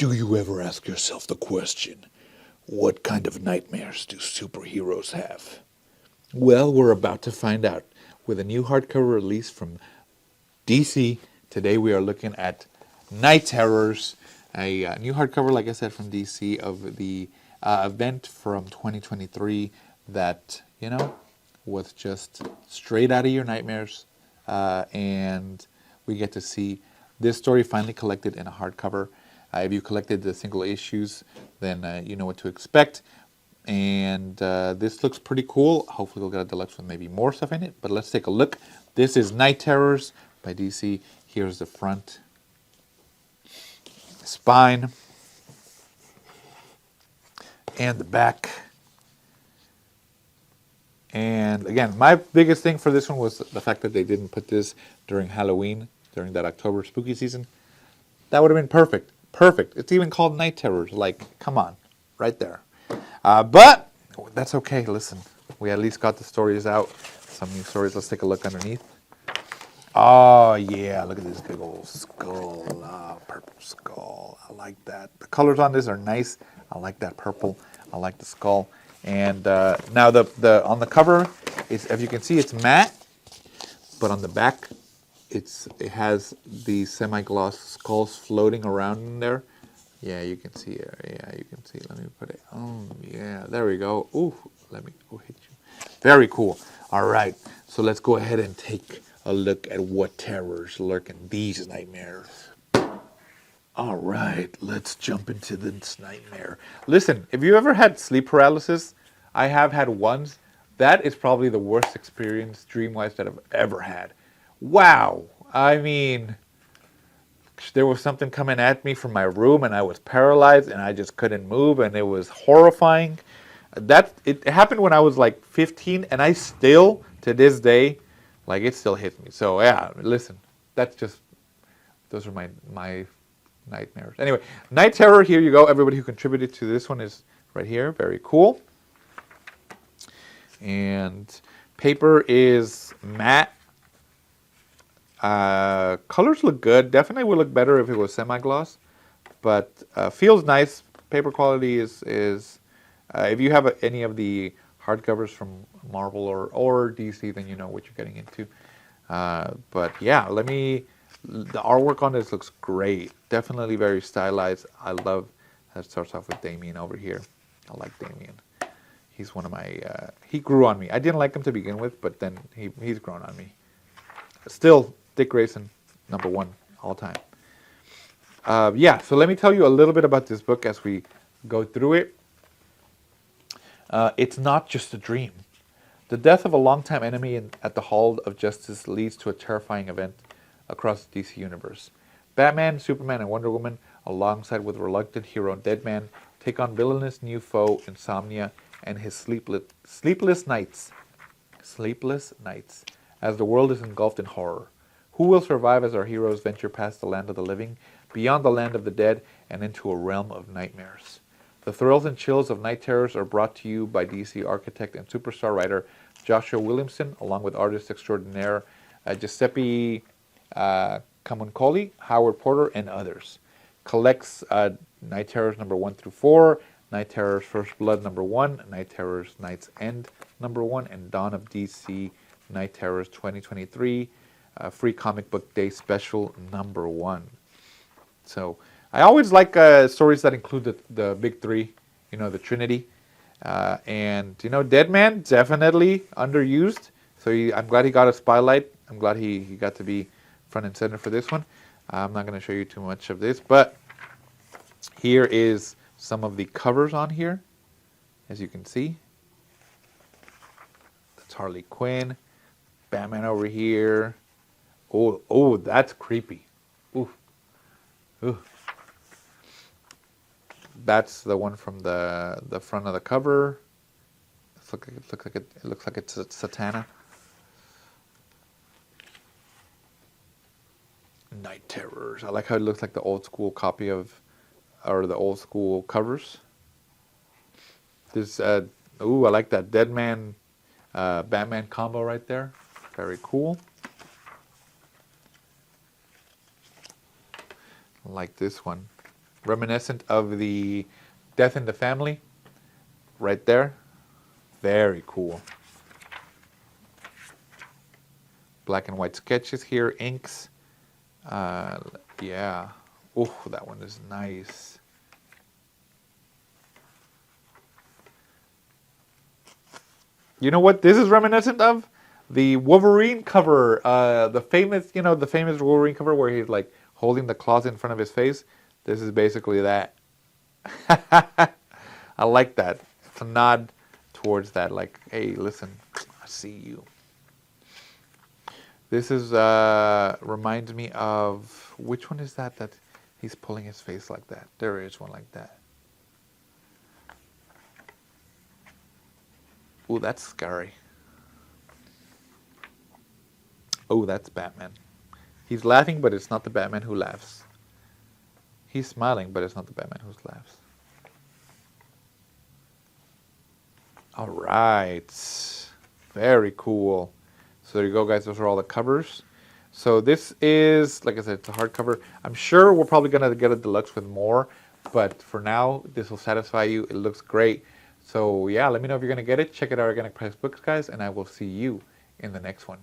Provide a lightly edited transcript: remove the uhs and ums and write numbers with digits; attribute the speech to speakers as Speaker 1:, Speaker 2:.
Speaker 1: Do you ever ask yourself the question, what kind of nightmares do superheroes have? Well, we're about to find out. With a new hardcover release from DC, today we are looking at Night Terrors, a new hardcover, like I said, from DC of the event from 2023 that, was just straight out of your nightmares. And we get to see this story finally collected in a hardcover. If you collected the single issues, then you know what to expect. And this looks pretty cool. Hopefully we'll get a deluxe with maybe more stuff in it. But let's take a look. This is Night Terrors by DC. Here's the front, spine, and the back. And again, my biggest thing for this one was the fact that they didn't put this during Halloween, during that October spooky season. That would have been perfect. Perfect. It's even called Night Terrors. Like, come on. Right there. But that's okay. Listen, we at least got the stories out. Some new stories. Let's take a look underneath. Oh, yeah. Look at this big old skull. Purple skull. I like that. The colors on this are nice. I like that purple. I like the skull. And now the on the cover, as you can see, it's matte. But on the back, it has the semi-gloss skulls floating around in there. Yeah, you can see it. Yeah, you can see. Let me put it. Oh, yeah. There we go. Ooh, let me hit you. Very cool. All right. So let's go ahead and take a look at what terrors lurk in these nightmares. All right. Let's jump into this nightmare. Listen, if you ever had sleep paralysis, I have had once. That is probably the worst experience dream-wise that I've ever had. Wow. I mean, there was something coming at me from my room and I was paralyzed and I just couldn't move and it was horrifying. It happened when I was like 15 and I still, to this day, like it still hits me. So yeah, listen, those are my nightmares. Anyway, Night Terror, here you go. Everybody who contributed to this one is right here. Very cool. And paper is matte. Colors look good. Definitely would look better if it was semi-gloss, but feels nice. Paper quality is if you have any of the hardcovers from Marvel or DC, then you know what you're getting into. But yeah, the artwork on this looks great. Definitely very stylized. I love that. Starts off with Damien over here. I like Damien. He's one of my. He grew on me. I didn't like him to begin with, but then he's grown on me. Still, Dick Grayson, #1 all time. Yeah, so let me tell you a little bit about this book as we go through it. It's not just a dream. The death of a longtime enemy at the Hall of Justice leads to a terrifying event across the DC universe. Batman, Superman, and Wonder Woman, alongside with reluctant hero Deadman, take on villainous new foe Insomnia and his sleepless nights. Sleepless nights. As the world is engulfed in horror. Who will survive as our heroes venture past the land of the living, beyond the land of the dead, and into a realm of nightmares? The thrills and chills of Night Terrors are brought to you by DC architect and superstar writer Joshua Williamson, along with artist extraordinaire Giuseppe Camuncoli, Howard Porter, and others. Collects Night Terrors #1 through 4, Night Terrors First Blood #1, Night Terrors Night's End #1, and Dawn of DC Night Terrors 2023 Free Comic Book Day Special #1. So I always like stories that include the big three, the Trinity. And, Deadman, definitely underused. So I'm glad he got a spotlight. I'm glad he got to be front and center for this one. I'm not going to show you too much of this, but here is some of the covers on here, as you can see. That's Harley Quinn. Batman over here. Oh, that's creepy. Ooh. That's the one from the front of the cover. It looks like it's Satana. Night Terrors. I like how it looks like the old school copy or the old school covers. This I like that Deadman Batman combo right there. Very cool. Like this one. Reminiscent of the Death in the Family, right there. Very cool. Black and white sketches here, inks. Yeah. Oh, that one is nice. You know what this is reminiscent of? The Wolverine cover. The famous, the famous Wolverine cover where he's like holding the claws in front of his face. This is basically that. I like that. It's a nod towards that. Like, hey, listen, I see you. This is reminds me of, which one is that he's pulling his face like that? There is one like that. Ooh, that's scary. Oh, that's Batman. He's laughing, but it's not the Batman who laughs. He's smiling, but it's not the Batman who laughs. All right. Very cool. So there you go, guys. Those are all the covers. So this is, like I said, it's a hardcover. I'm sure we're probably going to get a deluxe with more, but for now, this will satisfy you. It looks great. So yeah, let me know if you're going to get it. Check out our Organic Price Books, guys, and I will see you in the next one.